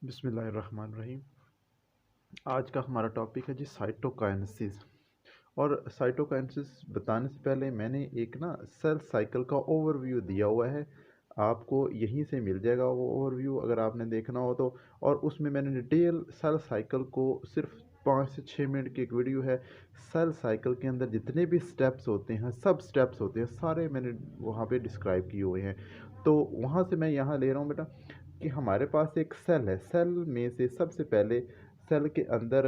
बिस्मिल्लाहिर्रहमानिर्रहीम। आज का हमारा टॉपिक है जी साइटोकाइनेसिस। और साइटोकाइनेसिस बताने से पहले मैंने एक ना सेल साइकिल का ओवरव्यू दिया हुआ है, आपको यहीं से मिल जाएगा वो ओवरव्यू अगर आपने देखना हो तो। और उसमें मैंने डिटेल सेल साइकिल को सिर्फ 5 से 6 मिनट की एक वीडियो है। सेल साइकिल के अंदर जितने भी स्टेप्स होते हैं, सब स्टेप्स होते हैं, सारे मैंने वहाँ पे डिस्क्राइब किए हुए हैं। तो वहाँ से मैं यहाँ ले रहा हूँ बेटा कि हमारे पास एक सेल है। सेल में से सबसे पहले सेल के अंदर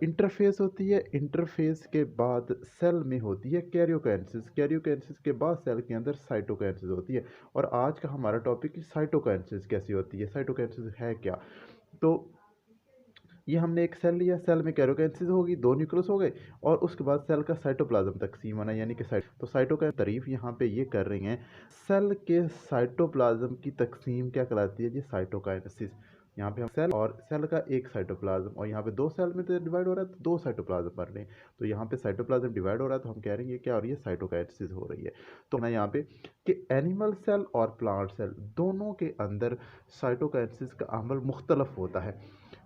इंटरफेस होती है। इंटरफेस के बाद सेल में होती है कैरियोकाइनेसिस। कैरियोकाइनेसिस के बाद सेल के अंदर साइटोकाइनेसिस होती है। और आज का हमारा टॉपिक है साइटोकाइनेसिस कैसी होती है, साइटोकाइनेसिस है क्या। तो ये हमने एक सेल लिया, सेल में कैरियोकाइनेसिस होगी, दो न्यूक्लियस हो गए, और उसके बाद सेल का साइटोप्लाज्म तकसीम होना यानी कि साइट। तो साइटोकाइन तारीफ यहाँ पे ये कर रही हैं, सेल के साइटोप्लाज्म की तकसीम क्या कहलाती है जी, साइटोकाइनेसिस। यहाँ पे हम सेल और सेल का एक साइटोप्लाज्म, और यहाँ पे दो सेल में तो डिवाइड हो रहा है तो दो साइटोप्लाज्म बन रहे हैं। तो यहाँ पे साइटोप्लाज्म डिवाइड हो रहा है तो हम कह रहे हैं क्या हो रही है, साइटोकाइनेसिस हो रही है। तो ना यहाँ पे कि एनिमल सेल और प्लांट सेल दोनों के अंदर साइटोकाइनेसिस का अमल मुख्तलफ होता है।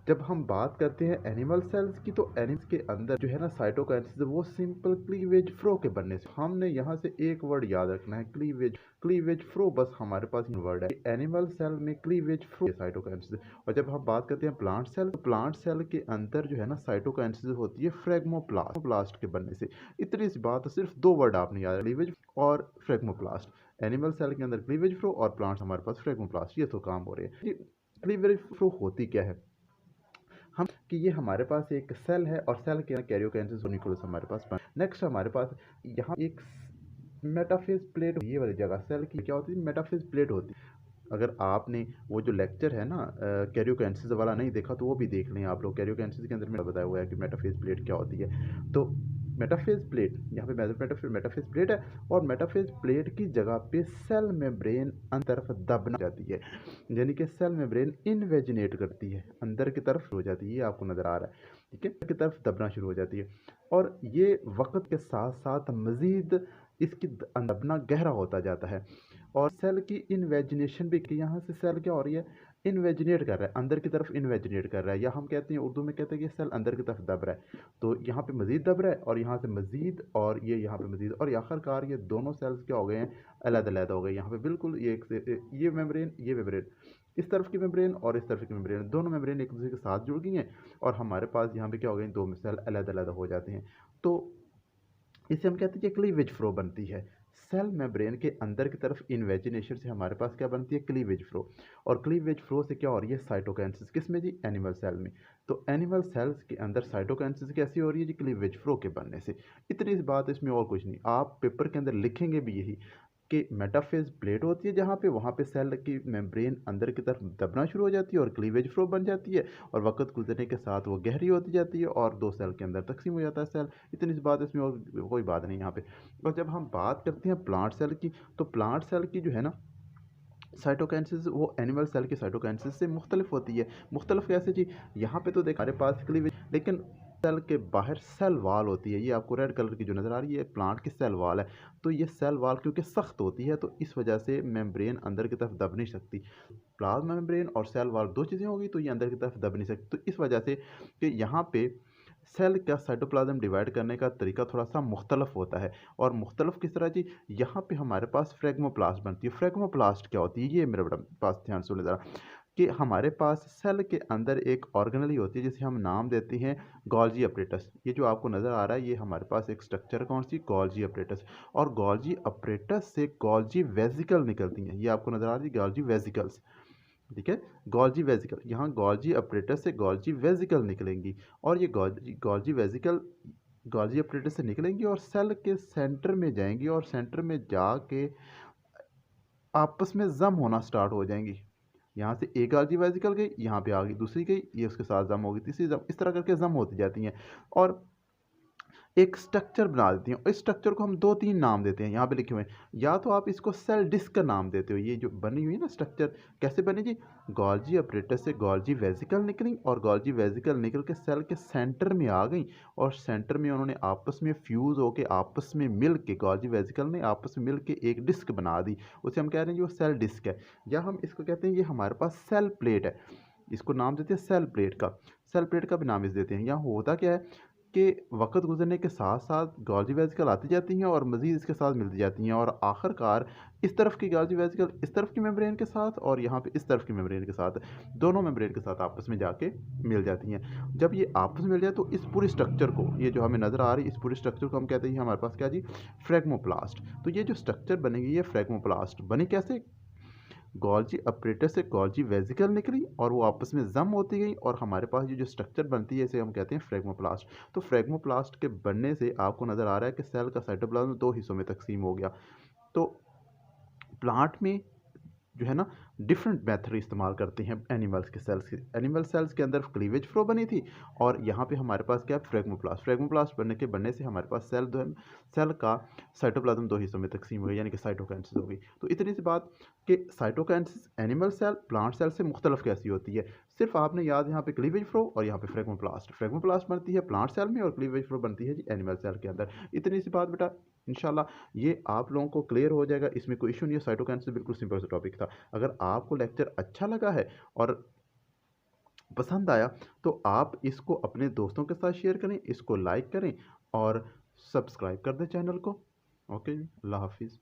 जब हम बात करते हैं एनिमल सेल्स की, तो एनिमल्स के अंदर जो है ना साइटोकाइनेसिस, वो सिंपल क्लीवेज फ्लो के बनने से। हमने यहाँ से एक वर्ड याद रखना है, क्लीवेज। क्लीवेज फ्लो बस हमारे पास वर्ड है। एनिमल सेल में क्लीवेज फ्लो साइटोकाइनेसिस। और जब हम बात करते हैं प्लांट सेल, तो प्लांट सेल के अंदर जो है ना साइटोकाइनेसिस होती है फ्रेगमोप्लास्ट के बनने से। इतनी सी बात, सिर्फ दो वर्ड आपने याद, क्लीवेज और फ्रेगमोप्लास्ट। एनिमल सेल के अंदर क्लीवेज फ्लो और प्लांट्स हमारे पास फ्रेगमोप्लास्ट, ये तो काम हो रहे हैं। क्लीवेज फ्लो होती क्या है, हम कि ये हमारे पास एक सेल है और सेल के कैरियोकाइनेसिस न्यूक्लियस हमारे पास। नेक्स्ट हमारे पास यहाँ एक मेटाफेज प्लेट, ये वाली जगह सेल की क्या होती है, मेटाफेज प्लेट होती है। अगर आपने वो जो लेक्चर है ना कैरियोकाइनेसिस वाला नहीं देखा तो वो भी देख लें आप लोग। कैरियोकाइनेसिस के अंदर में बताया हुआ है कि मेटाफेज प्लेट क्या होती है। तो मेटाफेज प्लेट, यहाँ पे मेटाफेज प्लेट है, और मेटाफेज प्लेट की जगह पे सेल मेम्ब्रेन अंदर तरफ दबना जाती है, यानी कि सेल मेम्ब्रेन इनवेजिनेट करती है, अंदर की तरफ हो जाती है। ये आपको नज़र आ रहा है, ठीक है, की तरफ दबना शुरू हो जाती है। और ये वक्त के साथ साथ मज़ीद इसकी दबना गहरा होता जाता है। और सेल की इनवेजिनेशन भी, कि यहाँ से सेल क्या हो रही है, इनवेजिनेट कर रहा है, अंदर की तरफ इनवेजिनेट कर रहा है, या हम कहते हैं उर्दू में कहते हैं कि सेल अंदर की तरफ दब रहा है। तो यहाँ पे मज़ीद दब रहा है, और यहाँ से मज़ीद, और ये यहाँ पे मज़ीद, और आखिरकार ये दोनों सेल्स क्या हो गए हैं, अलग-अलग हो गए। यहाँ पे बिल्कुल ये एक से ये मेम्ब्रेन, ये मेम्ब्रेन, इस तरफ की मेम्ब्रेन और इस तरफ की मेम्ब्रेन, दोनों मेम्ब्रेन एक दूसरे के साथ जुड़ गई हैं, और हमारे पास यहाँ पे क्या हो गए, दो सेल अलग-अलग हो जाते हैं। तो इसे हम कहते हैं कि क्लीवेज फ्लो बनती है। सेल मेम्ब्रेन के अंदर की तरफ इन्वेजिनेशन से हमारे पास क्या बनती है, क्लीवेज फ्लो। और क्लीवेज फ्लो से क्या हो रही है, साइटोकाइनेसिस। किस में जी, एनिमल सेल में। तो एनिमल सेल्स के अंदर साइटोकाइनेसिस कैसी हो रही है जी, क्लीवेज फ्लो के बनने से। इतनी सी बात, इसमें और कुछ नहीं। आप पेपर के अंदर लिखेंगे भी यही कि मेटाफेज प्लेट होती है जहाँ पे, वहाँ पे सेल की मेम्ब्रेन अंदर की तरफ दबना शुरू हो जाती है और क्लीवेज फ्लो बन जाती है, और वक्त गुजरने के साथ वो गहरी होती जाती है और दो सेल के अंदर तकसीम हो जाता है सेल। इतनी सी बात, इसमें और कोई बात नहीं यहाँ पे। और जब हम बात करते हैं प्लांट सेल की, तो प्लांट सेल की जो है ना साइटोकाइनेसिस, वो एनिमल सेल की साइटोकाइनेसिस से मुख्तलिफ होती है। मुख्तलिफ कैसे जी, यहाँ पे तो देख हमारे पास क्लीवेज, लेकिन सेल के बाहर सेल वाल होती है। ये आपको रेड कलर की जो नज़र आ रही है, प्लांट की सेल वाल है। तो ये सेल वाल क्योंकि सख्त होती है, तो इस वजह से मेम्ब्रेन अंदर की तरफ दब नहीं सकती। प्लाज्मा मेम्ब्रेन और सेल वाल दो चीज़ें होगी, तो ये अंदर की तरफ दब नहीं सकती। तो इस वजह से कि यहाँ पे सेल का साइटोप्लाज्म डिवाइड करने का तरीका थोड़ा सा मुख्तलफ होता है। और मुख्तलफ किस तरह जी, यहाँ पे हमारे पास फ्रेगमोप्लास्ट बनती है। फ्रेगमोप्लास्ट क्या होती है, ये मेरे बड़ा पास ध्यान सुने ज़रा, कि हमारे पास सेल के अंदर एक ऑर्गेनली होती है जिसे हम नाम देते हैं गोल्जी अपरेटस। ये जो आपको नज़र आ रहा है, ये हमारे पास एक स्ट्रक्चर कौन सी, गोल्जी अपरेटस। और गोल्जी अपरेटस से गोल्जी वेजिकल निकलती हैं, ये आपको नज़र आ रही है गोल्जी वेजिकल्स, ठीक है। गोल्जी वेजिकल, यहाँ गोल्जी अपरेटस से गोल्जी वेजिकल निकलेंगी, और ये गोल्जी वेजिकल गोल्जी अपरेटस से निकलेंगी और सेल के सेंटर में जाएंगी, और सेंटर में जाके आपस में जम होना स्टार्ट हो जाएंगी। यहाँ से एक गोल्जी वेजिकल गई, यहाँ पे आ गई दूसरी गई, ये उसके साथ जम होगी, तीसरी जम, इस तरह करके जम होती जाती हैं, और एक स्ट्रक्चर बना देती हैं। इस स्ट्रक्चर को हम दो तीन नाम देते हैं, यहाँ पे लिखे हुए हैं। या तो आप इसको सेल डिस्क का नाम देते हो, ये जो बनी हुई है ना स्ट्रक्चर, कैसे बनी जी, गोल्जी अपरेटस से गोल्जी वेजिकल निकली, और गोल्जी वेजिकल निकल के सेल के सेंटर में आ गई, और सेंटर में उन्होंने आपस में फ्यूज़ होकर आपस में मिल के, गोल्जी वेजिकल ने आपस में मिल के एक डिस्क बना दी। उसे हम कह रहे हैं जी वो सेल डिस्क है, या हम इसको कहते हैं ये हमारे पास सेल प्लेट है। इसको नाम देते हैं सेल प्लेट का, सेल प्लेट का भी नाम इस देते हैं। यहाँ होता क्या है कि वक्त गुजरने के साथ साथ गोल्जी वेसिकल आती जाती हैं और मज़ीद इसके साथ मिलती जाती हैं, और आखिरकार इस तरफ की गोल्जी वेसिकल इस तरफ की मेम्ब्रेन के साथ और यहाँ पे इस तरफ की मेम्ब्रेन के साथ, दोनों मेम्ब्रेन के साथ आपस में जाके मिल जाती हैं। जब ये आपस में मिल जाए तो इस पूरी स्ट्रक्चर को, ये जो हमें नज़र आ रही है इस पूरी स्ट्रक्चर को हम कहते हैं हमारे पास क्या जी, फ्रेगमोप्लास्ट। तो ये जो स्ट्रक्चर बनेगी ये फ्रेगमोप्लास्ट बनी कैसे, गोल्जी अपरेटर से गोल्जी वेसिकल निकली और वो आपस में जम होती गई और हमारे पास ये जो स्ट्रक्चर बनती है इसे हम कहते हैं फ्रेगमोप्लास्ट। तो फ्रेगमोप्लास्ट के बनने से आपको नज़र आ रहा है कि सेल का साइटोप्लाज्म दो हिस्सों में तकसीम हो गया। तो प्लांट में जो है ना डिफरेंट मेथड इस्तेमाल करते हैं एनिमल्स के सेल्स के, एनिमल सेल्स के अंदर क्लीवेज फ्लो बनी थी और यहाँ पे हमारे पास क्या है, फ्रेगमोप्लास्ट। फ्रेगमोप्लास्ट बनने से हमारे पास सेल जो है, सेल का साइटोप्लाज्म दो हिस्सों में तकसीम हो गई, यानी कि साइटोकाइनेसिस हो गई। तो इतनी सी बात कि cytokinesis animal cell plant cell से मुख्तलिफ कैसी होती है, सिर्फ आपने याद यहाँ पे क्लीवेज फ्लो और यहाँ पे फ्रेगमोप्लास्ट, फ्रेगमोप्लास्ट बनती है प्लांट सेल में और क्लीवेज फ्लो बनती है जी एनिमल सेल के अंदर। इतनी सी बात बेटा, इंशाल्लाह ये आप लोगों को क्लियर हो जाएगा, इसमें कोई इशू नहीं है। साइटोकाइनेसिस बिल्कुल सिंपल सा टॉपिक था। अगर आपको लेक्चर अच्छा लगा है और पसंद आया तो आप इसको अपने दोस्तों के साथ शेयर करें, इसको लाइक करें और सब्सक्राइब कर दें चैनल को। ओके जी, अल्लाह हाफिज़।